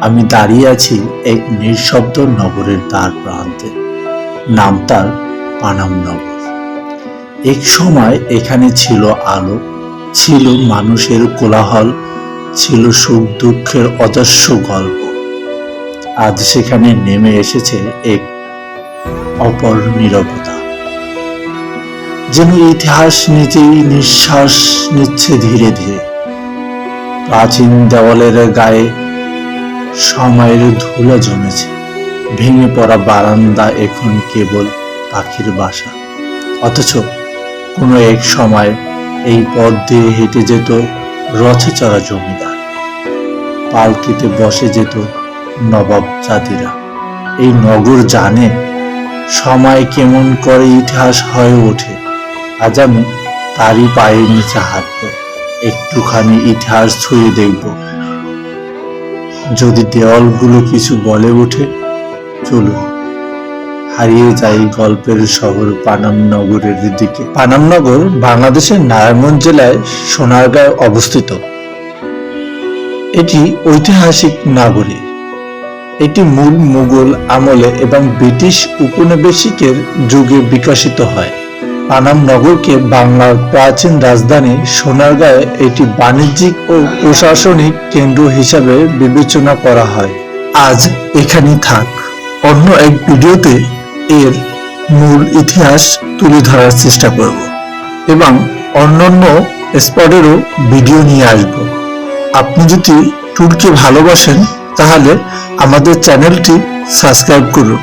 আমি দাঁড়িয়ে আছি এক নিঃশব্দ নগরের দ্বার প্রান্তে। নাম তার পানাম নগর। এক সময় এখানে ছিল আলো, ছিল মানুষের কোলাহল, ছিল সুখ দুঃখের অজস্র গল্প। আজ সেখানে নেমে এসেছে এক অপর নীরবতা, যেন ইতিহাস নিজেই নিঃশ্বাস নিচ্ছে ধীরে ধীরে। প্রাচীন দেওয়ালের গায়ে সময়ের ধুলো জমেছে, ভেঙে পড়া বারান্দা এখন কেবল পাখির বাসা। অথচ কোনো এক সময় এই পথ দিয়ে হেঁটে যেত রথে চড়া জমিদার, পালকিতে বসে যেত নবাব জাতিরা। এই নগর জানে সময় কেমন করে ইতিহাস হয়ে ওঠে। আজ আমি তারই পায়ের নিচে হাঁটব, একটুখানি ইতিহাস ছুঁয়ে দেখব। যদি দেওয়ালগুলো কিছু বলে ওঠে, চলুন হারিয়ে যাই গল্পের শহর পানাম নগরের দিকে। পানাম নগর বাংলাদেশের নারায়ণগঞ্জ জেলায় সোনারগাঁয়ে অবস্থিত। এটি ঐতিহাসিক নগরী। এটি মূল মুঘল আমলে এবং ব্রিটিশ উপনিবেশিকের যুগে বিকশিত হয়। পানাম নগরকে বাংলার প্রাচীন রাজধানী সোনারগাঁয়ে এটি বাণিজ্যিক ও প্রশাসনিক কেন্দ্র হিসাবে বিবেচনা করা হয়। আজ এখানেই থাক, অন্য এক ভিডিওতে এর মূল ইতিহাস তুলে ধরার চেষ্টা করব এবং অন্যান্য স্পটেরও ভিডিও নিয়ে আসব। আপনি যদি ট্যুরকে ভালোবাসেন তাহলে আমাদের চ্যানেলটি সাবস্ক্রাইব করুন।